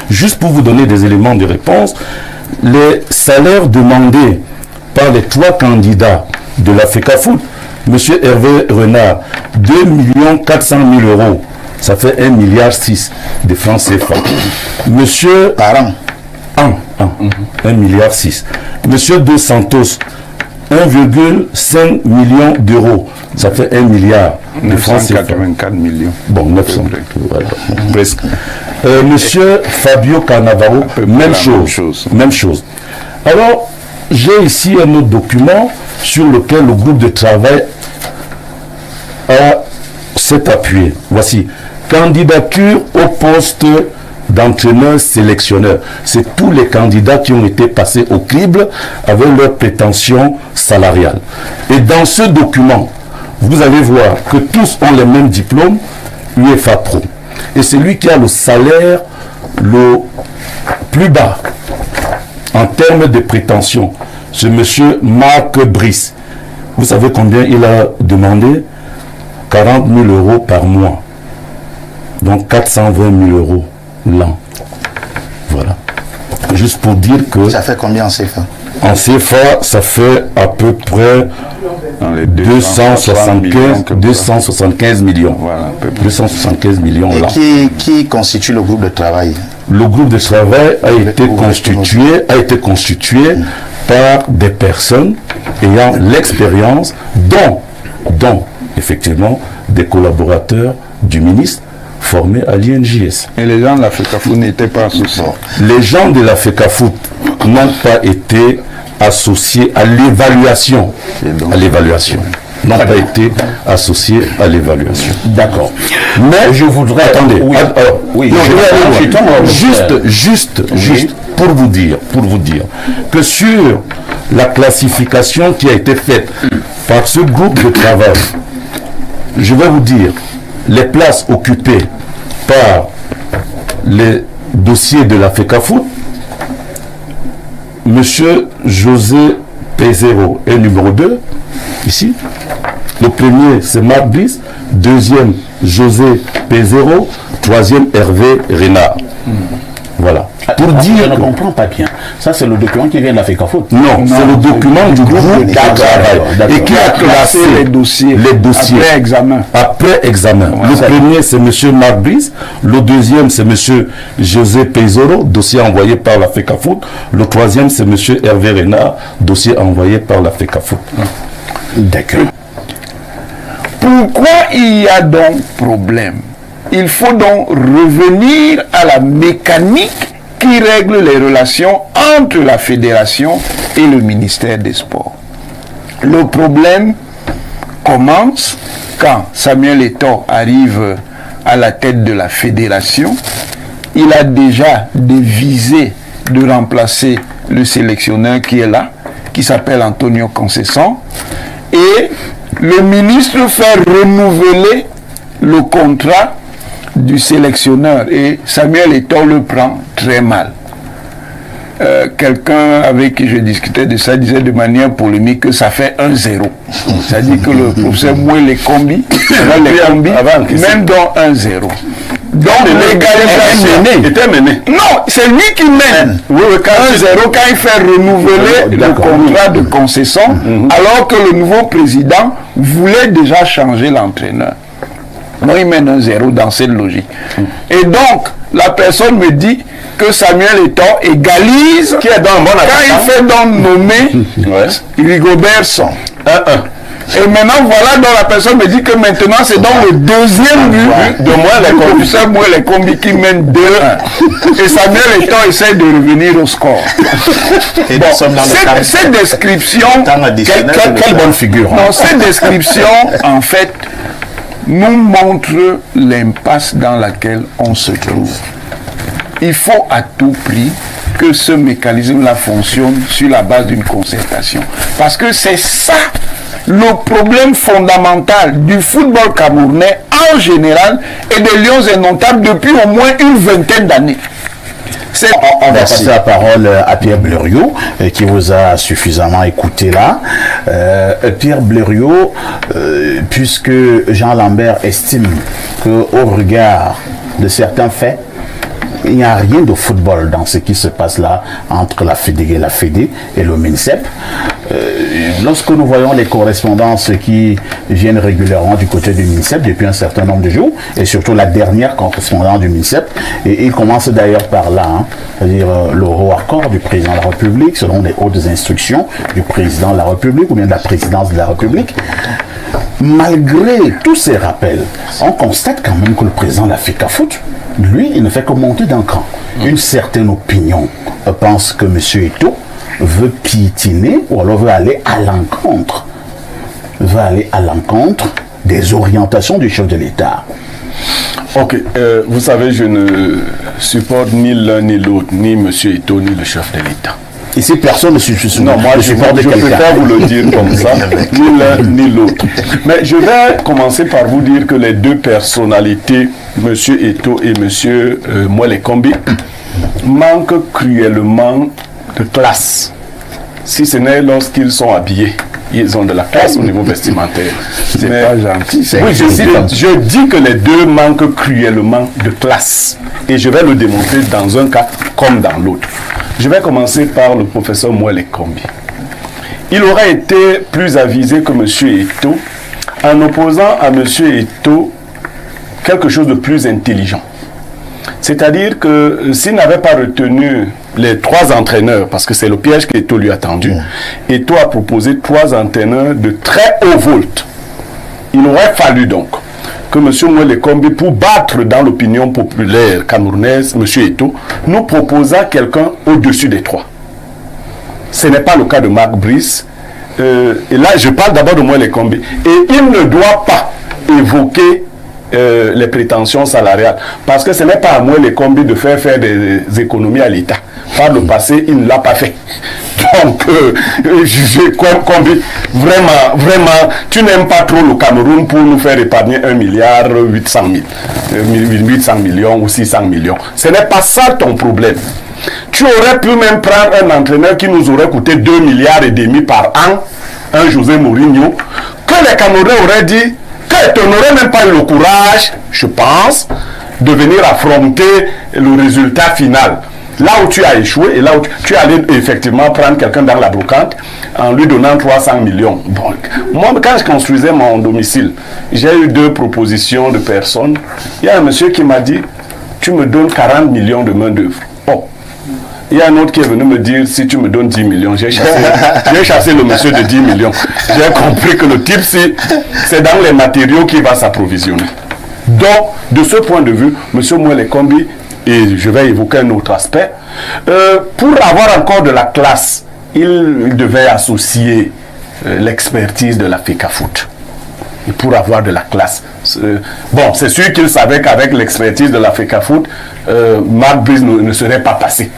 Juste pour vous donner des éléments de réponse, les salaires demandés par les 3 candidats de la FECAFOOT, M. Hervé Renard, 2 400 000 euros, ça fait 1,6 milliard de francs CFA. Monsieur... Par an. 1,6 milliard. Monsieur Dos Santos, 1,5 million d'euros. Ça fait 1 milliard de francs CFA. 984 millions. Bon, 900. Voilà, presque. Monsieur Fabio Cannavaro, même chose. Même chose. Alors, j'ai ici un autre document sur lequel le groupe de travail s'est appuyé. Voici. Candidature au poste d'entraîneur-sélectionneur. C'est tous les candidats qui ont été passés au crible avec leurs prétentions salariales. Et dans ce document, vous allez voir que tous ont les mêmes diplômes UEFA Pro. Et celui qui a le salaire le plus bas en termes de prétention, c'est M. Marc Brice. Vous savez combien il a demandé? 40 000 euros par mois. Donc 420 000 euros l'an. Voilà. Juste pour dire que... Ça fait combien en CFA? En CFA, ça fait à peu près 275 millions. Voilà, 275 millions Et là. qui constitue le groupe de travail? Le groupe de travail a été constitué par des personnes ayant l'expérience, dont effectivement des collaborateurs du ministre formés à l'INJS. Et les gens de la FECAFOOT n'étaient pas associés. Les gens de la FECAFOOT n'ont pas été associés à l'évaluation. N'ont pas été associés à l'évaluation. D'accord. Mais je voudrais... Attendez. Oui. Juste pour vous dire que sur la classification qui a été faite par ce groupe de travail, je vais vous dire les places occupées par les dossiers de la FECAFOOT. Monsieur José Pézero est numéro 2, ici. Le premier, c'est Marc Brice. Deuxième, José Pézero. Troisième, Hervé Renard. Voilà. Pour dire... Je ne comprends pas bien. Ça, c'est le document qui vient de la FECAFOOT. Non, c'est le document du groupe de travail et qui a classé les dossiers après examen. Le premier, c'est M. Marc Brice. Le deuxième, c'est M. José Pézoro, dossier envoyé par la FECAFOOT. Le troisième, c'est M. Hervé Renard, dossier envoyé par la FECAFOOT. D'accord. Pourquoi il y a donc problème? Il faut donc revenir à la mécanique qui règle les relations entre la fédération et le ministère des Sports. Le problème commence quand Samuel Eto'o arrive à la tête de la fédération. Il a déjà des visées de remplacer le sélectionneur qui est là, qui s'appelle Antonio Conceição, et le ministre fait renouveler le contrat du sélectionneur et Samuel Eto'o le prend très mal. Quelqu'un avec qui je discutais de ça disait de manière polémique que ça fait 1-0. C'est-à-dire que le professeur Moué les combis, même dans 1-0. Donc l'égalisation était mené. Non, c'est lui qui mène. 1-0 quand il fait renouveler le contrat de Conceição, alors que le nouveau président voulait déjà changer l'entraîneur. Non, il mène 1-0 dans cette logique. Et donc, la personne me dit que Samuel Eto'o égalise qui est dans bon quand il fait donc nommer Rigobert Song. Et maintenant, voilà, donc la personne me dit que maintenant, c'est donc le deuxième but de moi, les combis qui mène 2-1. Et Samuel Eto'o essaie de revenir au score. Et bon, cette description, quelle bonne figure. Non, cette description, en fait, nous montre l'impasse dans laquelle on se trouve. Il faut à tout prix que ce mécanisme-là fonctionne sur la base d'une concertation. Parce que c'est ça le problème fondamental du football camerounais en général et des Lions indomptables depuis au moins une vingtaine d'années. On va passer la parole à Pierre Blériot, qui vous a suffisamment écouté là. Pierre Blériot, puisque Jean Lambert estime qu'au regard de certains faits, il n'y a rien de football dans ce qui se passe là entre la Fédé et le MINSEP. Lorsque nous voyons les correspondances qui viennent régulièrement du côté du MINSEP depuis un certain nombre de jours, et surtout la dernière correspondance du MINSEP, et il commence d'ailleurs par là, c'est-à-dire le haut accord du président de la République, selon les hautes instructions du président de la République ou bien de la présidence de la République. Malgré tous ces rappels, on constate quand même que le président de la FECAFOOT, lui, il ne fait que monter d'un cran. Une certaine opinion pense que M. Eto'o veut piétiner ou alors veut aller à l'encontre des orientations du chef de l'État. Ok, vous savez, je ne supporte ni l'un ni l'autre, ni M. Eto'o, ni le chef de l'État. Ici, personne ne supporte. Non, moi, je préfère vous le dire comme ça, ni l'un ni l'autre. Mais je vais commencer par vous dire que les deux personnalités, M. Eto'o et M. Mwele Kombi, manquent cruellement de classe. Si ce n'est lorsqu'ils sont habillés. Ils ont de la classe au niveau vestimentaire. C'est pas gentil. Oui, je dis que les deux manquent cruellement de classe. Et je vais le démontrer dans un cas comme dans l'autre. Je vais commencer par le professeur Mwele Kombi. Il aurait été plus avisé que M. Eto'o en opposant à M. Eto'o quelque chose de plus intelligent. C'est-à-dire que s'il n'avait pas retenu les 3 entraîneurs, parce que c'est le piège qu'Eto'o lui a tendu, Eto'o a proposé 3 entraîneurs de très haut volt. Il aurait fallu donc que M. Mwele Kombi, pour battre dans l'opinion populaire camerounaise, M. Eto'o, nous proposa quelqu'un au-dessus des 3. Ce n'est pas le cas de Marc Brice. Et là, je parle d'abord de Mwele Kombi. Et il ne doit pas évoquer les prétentions salariales. Parce que ce n'est pas à Mwele Kombi de faire des économies à l'État. Par le passé, il ne l'a pas fait. Donc, Kombi, vraiment, tu n'aimes pas trop le Cameroun pour nous faire épargner 1,8 milliard 800 millions ou 600 millions. Ce n'est pas ça ton problème. Tu aurais pu même prendre un entraîneur qui nous aurait coûté 2,5 milliards par an, un José Mourinho, que les Camerounais auraient dit que tu n'aurais même pas eu le courage, je pense, de venir affronter le résultat final. Là où tu as échoué et là où tu allais effectivement prendre quelqu'un dans la brocante en lui donnant 300 millions. Bon, moi, quand je construisais mon domicile, j'ai eu 2 propositions de personnes. Il y a un monsieur qui m'a dit, tu me donnes 40 millions de main d'œuvre. Bon. Il y a un autre qui est venu me dire, si tu me donnes 10 millions, j'ai chassé le monsieur de 10 millions. J'ai compris que le type, c'est dans les matériaux qu'il va s'approvisionner. Donc, de ce point de vue, M. Mwele Kombi, et je vais évoquer un autre aspect, pour avoir encore de la classe, il devait associer l'expertise de la FECAFOOT. Et pour avoir de la classe. Bon, c'est sûr qu'il savait qu'avec l'expertise de la FECAFOOT, Marc Brice ne serait pas passé.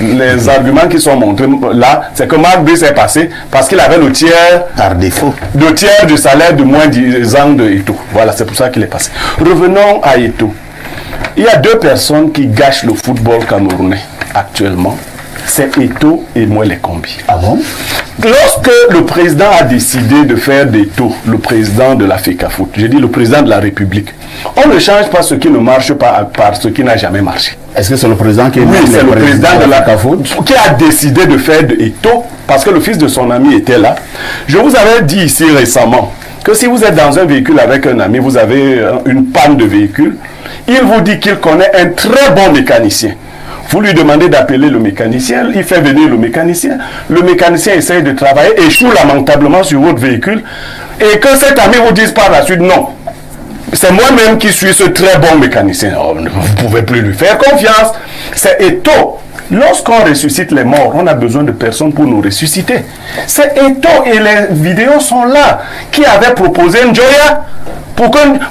Les arguments qui sont montrés là, c'est que Marc Brice est passé parce qu'il avait le tiers, par défaut, le tiers du salaire de moins 10 ans de Eto'o. Voilà, c'est pour ça qu'il est passé. Revenons à Eto'o. Il y a 2 personnes qui gâchent le football camerounais actuellement. C'est Eto'o et Mwele Kombi. Ah bon? Lorsque le président a décidé de faire d'Eto'o le président de la FECAFOOT, j'ai dit le président de la République, on ne change pas ce qui ne marche pas par ce qui n'a jamais marché. Est-ce que c'est le président qui est oui, c'est le président de la FECAFOOT qui a décidé de faire d'Eto'o parce que le fils de son ami était là. Je vous avais dit ici récemment que si vous êtes dans un véhicule avec un ami, vous avez une panne de véhicule, il vous dit qu'il connaît un très bon mécanicien. Vous lui demandez d'appeler le mécanicien, il fait venir le mécanicien essaye de travailler, échoue lamentablement sur votre véhicule, et que cet ami vous dise par la suite non. C'est moi-même qui suis ce très bon mécanicien. Oh, vous ne pouvez plus lui faire confiance. C'est Eto'o. Lorsqu'on ressuscite les morts, on a besoin de personnes pour nous ressusciter. C'est Eto'o et les vidéos sont là. Qui avait proposé Njoya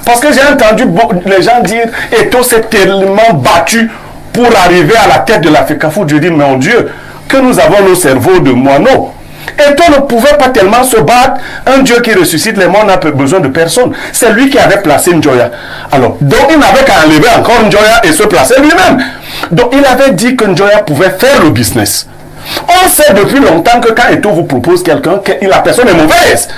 parce que j'ai entendu les gens dire Eto'o s'est tellement battu pour arriver à la tête de la FECAFOOT. Je dis, mon Dieu, que nous avons nos cerveaux de moineaux. Eto'o ne pouvait pas tellement se battre. Un Dieu qui ressuscite les morts n'a besoin de personne. C'est lui qui avait placé Njoya. Alors, donc il n'avait qu'à enlever encore Njoya et se placer lui-même. Donc il avait dit que Njoya pouvait faire le business. On sait depuis longtemps que quand Eto'o vous propose quelqu'un, la personne est mauvaise.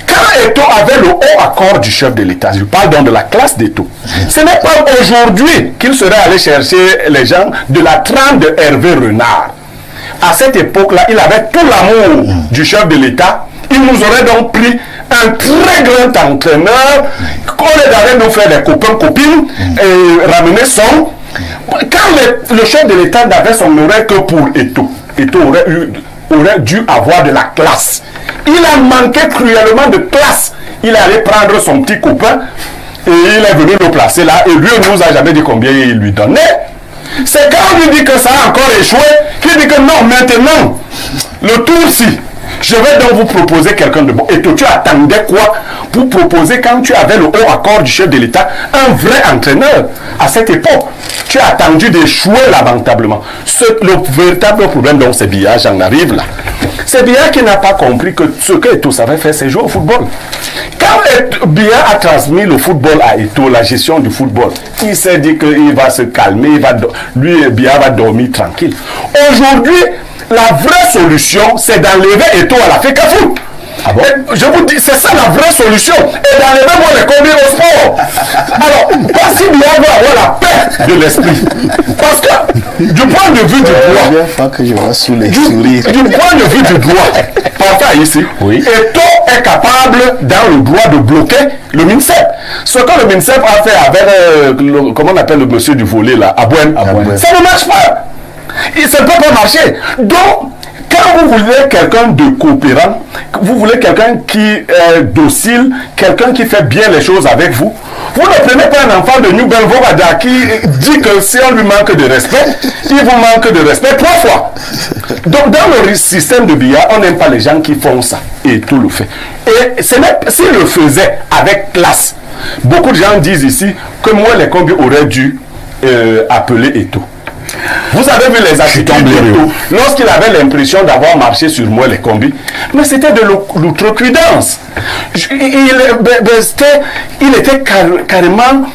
Quand Eto'o avait le haut accord du chef de l'État, je parle donc de la classe d'Eto'o, ce n'est pas aujourd'hui qu'il serait allé chercher les gens de la trempe de Hervé Renard. À cette époque-là, il avait tout l'amour du chef de l'État. Il nous aurait donc pris un très grand entraîneur, qu'on allait nous faire des copains-copines et ramener son. Quand le chef de l'État n'avait son oreille que pour Eto'o, Eto'o aurait dû avoir de la classe. Il a manqué cruellement de classe. Il allait prendre son petit copain et il est venu le placer là. Et lui, il ne nous a jamais dit combien il lui donnait. C'est quand on lui dit que ça a encore échoué qu'il dit que non, maintenant, le tour-ci, je vais donc vous proposer quelqu'un de bon. Et toi, tu attendais quoi pour proposer, quand tu avais le haut accord du chef de l'État, un vrai entraîneur à cette époque? Tu as attendu d'échouer lamentablement. Le véritable problème, donc, c'est Biya, j'en arrive là. C'est Biya qui n'a pas compris que ce que Eto'o savait faire, c'est jouer au football. Quand Biya a transmis le football à Eto'o, la gestion du football, il s'est dit qu'il va se calmer, lui, Biya va dormir tranquille. Aujourd'hui, la vraie solution, c'est d'enlever Eto'o à la FECAFOOT. Ah bon? Je vous dis, c'est ça la vraie solution. Et d'enlever moi les combien au sport. Alors, si Biya veut avoir la paix de l'esprit, parce que du point de vue du droit, que je vois sous les sourires. Du point de vue du droit, parfois ici, oui. Eto'o est capable, dans le droit, de bloquer le MINSEP. Ce que le MINSEP a fait avec, comment on appelle le monsieur du volet là, Abouem, ça ne marche pas. Ça ne peut pas marcher. Donc, quand vous voulez quelqu'un de coopérant, vous voulez quelqu'un qui est docile, quelqu'un qui fait bien les choses avec vous, vous ne prenez pas un enfant de New Belvovada qui dit que si on lui manque de respect, il vous manque de respect 3 fois. Donc dans le système de Biya, on n'aime pas les gens qui font ça. Et tout le fait. Et s'il le faisait avec classe, beaucoup de gens disent ici que moi les combis auraient dû appeler Eto'o. Vous avez vu les attitudes d'Eto'o lorsqu'il avait l'impression d'avoir marché sur moi les combis, mais c'était de l'outrecuidance. Il était carrément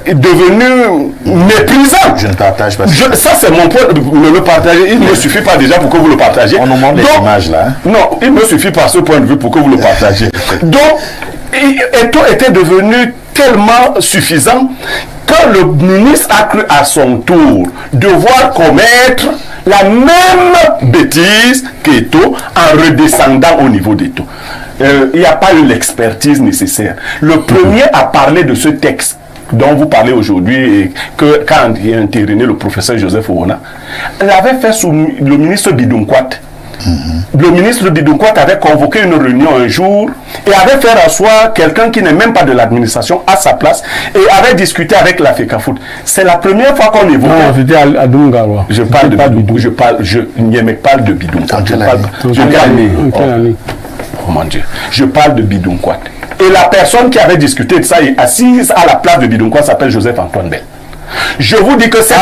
devenu méprisant. Je ne partage pas ça. Ça c'est mon point, le partager. Il ne me suffit pas déjà pour que vous le partagiez. On nous montre les images là. Hein? Non, il me suffit par ce point de vue pour que vous le partagiez. Donc, Eto'o était devenu tellement suffisant que le ministre a cru à son tour devoir commettre la même bêtise qu'Eto'o en redescendant au niveau d'Eto'o. Il n'y a pas eu l'expertise nécessaire. Le premier à parler de ce texte dont vous parlez aujourd'hui, et que quand il a entériné le professeur Joseph Owona, l'avait fait sous le ministre Bidunkwat. Le ministre Bidunkwat avait convoqué une réunion un jour et avait fait asseoir quelqu'un qui n'est même pas de l'administration à sa place et avait discuté avec la FECAFOOT. C'est la première fois qu'on évoque. Non, c'était à Dungawa. Je parle de Bidunkwat. Je n'aimais pas de Bidunkwat. Oh mon Dieu. Je parle de Bidunkwat. Et la personne qui avait discuté de ça est assise à la place de Bidunkwat s'appelle Joseph-Antoine Bell. Je vous dis que cette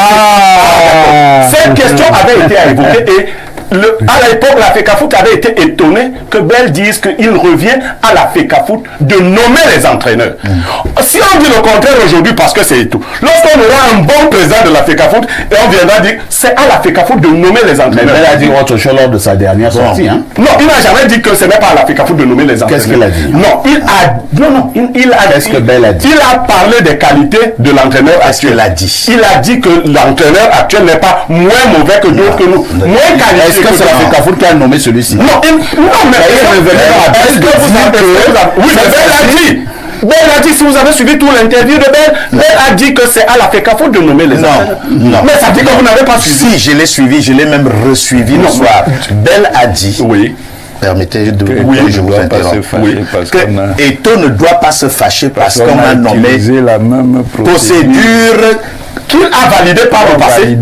question avait été évoquée et à l'époque, la FECAFOOT avait été étonnée que Bell dise qu'il revient à la FECAFOOT de nommer les entraîneurs. Si on dit le contraire aujourd'hui, parce que c'est tout. Lorsqu'on aura un bon président de la FECAFOOT, et on viendra dire c'est à la FECAFOOT de nommer les entraîneurs. Mais Bell a dit autre chose lors de sa dernière sortie. Hein? Non, il n'a jamais dit que ce n'est pas à la FECAFOOT de nommer les entraîneurs. Qu'est-ce qu'il a dit? Non, il a Qu'est-ce que Bell a dit? Il a parlé des qualités de l'entraîneur actuel. Il a dit que l'entraîneur actuel n'est pas moins mauvais que d'autres que nous. Moins qualifié. Est-ce que c'est la FECAFOOT qui a nommé celui-ci? Non, mais est-ce que vous avez... Oui, mais Bell a dit. Bell a dit, si vous avez suivi tout l'interview de Bell, Bell a dit que c'est à la FECAFOOT de nommer les entraîneurs. Non. Mais ça dit que vous n'avez pas suivi. Si, je l'ai suivi, je l'ai même resuivi le soir. Bell a dit... Oui. Permettez de je vous interromps. Eto'o ne doit pas se fâcher parce qu'on a nommé la même procédure qu'il a validée par le passé.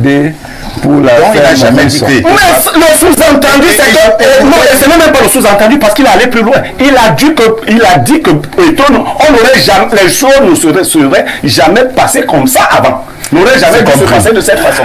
Pour la donc il n'a jamais dit que... Mais le sous-entendu, c'est que... Non, ce n'est même pas le sous-entendu parce qu'il est allé plus loin. Il a dit que les choses ne seraient jamais passées comme ça avant. N'aurait jamais dû se passer de cette façon.